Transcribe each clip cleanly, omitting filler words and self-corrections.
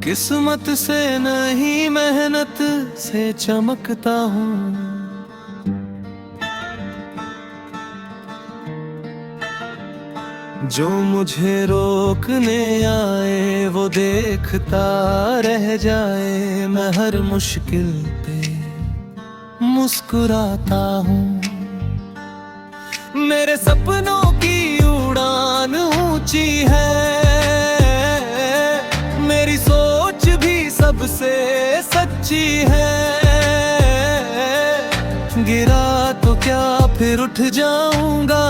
किस्मत से नहीं मेहनत से चमकता हूँ। जो मुझे रोकने आए वो देखता रह जाए। मैं हर मुश्किल पे मुस्कुराता हूँ। मेरे सपनों की उड़ान ऊंची है। मेरी सोच भी सबसे सच्ची है। गिरा तो क्या फिर उठ जाऊंगा।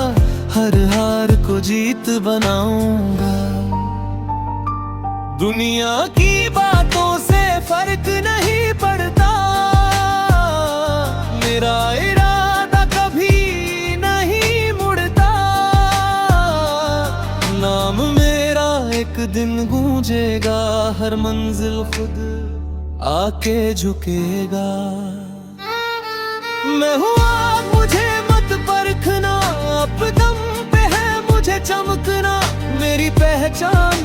हर हार को जीत बनाऊंगा। दुनिया की बातों से फर्क नहीं पड़ता। मेरा इरादा कभी नहीं मुड़ता। नाम मेरा एक दिन गूंजेगा। हर मंजिल खुद आके झुकेगा। मैं हूँ आग, मुझे मत परखना। अब दम पे है मुझे चमकना। मेरी पहचान